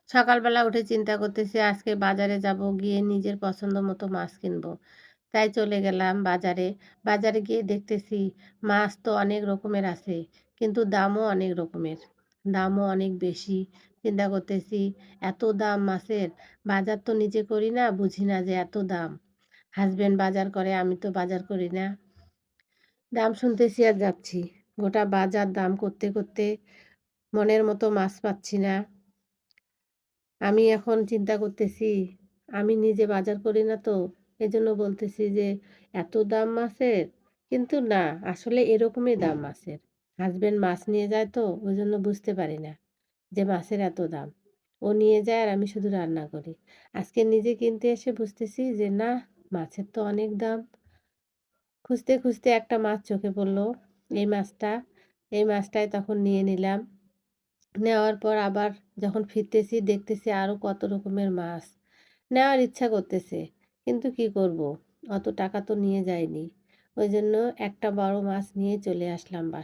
সকালবেলা উঠে চিন্তা করতেছি আজকে বাজারে যাব, গিয়ে নিজের পছন্দ মতো মাছ কিনবো। তাই চলে গেলাম বাজারে। বাজারে গিয়ে দেখতেছি মাছ তো অনেক রকমের আছে, কিন্তু দামও অনেক রকমের। দামও অনেক বেশি। চিন্তা করতেছি এত দাম মাছের, বাজার তো নিজে করি না, বুঝি না যে এত দাম। হাসব্যান্ড বাজার করে, আমি তো বাজার করি না। দাম শুনতেছি আর যাচ্ছি। গোটা বাজার দাম করতে করতে মনের মতো মাছ পাচ্ছি না। আমি এখন চিন্তা করতেছি, আমি নিজে বাজার করি না তো, এজন্য বলতেছি যে এত দাম মাছের। কিন্তু না, আসলে এরকমই দাম মাছের। হাসব্যান্ড মাছ নিয়ে যায় তো, ওইজন্য বুঝতে পারি না যে মাছের এত দাম। ও নিয়ে যায় আর আমি শুধু রান্না করি। আজকে নিজে কিনতে এসে বুঝতেছি যে না, মাছের তো অনেক দাম। খুঁজতে খুঁজতে একটা মাছ চোখে পড়লো, এই মাছটা। এই মাছটাই তখন নিয়ে নিলাম। নেওয়ার পর আবার যখন ফিরতেছি দেখতেছি আরো কত রকমের মাছ। নেওয়ার ইচ্ছা করতেছে। কিন্তু কি করব? অত টাকা তো নিয়ে যাইনি। ওইজন্য একটা বড় মাছ নিয়ে চলে আসলাম বাসায়।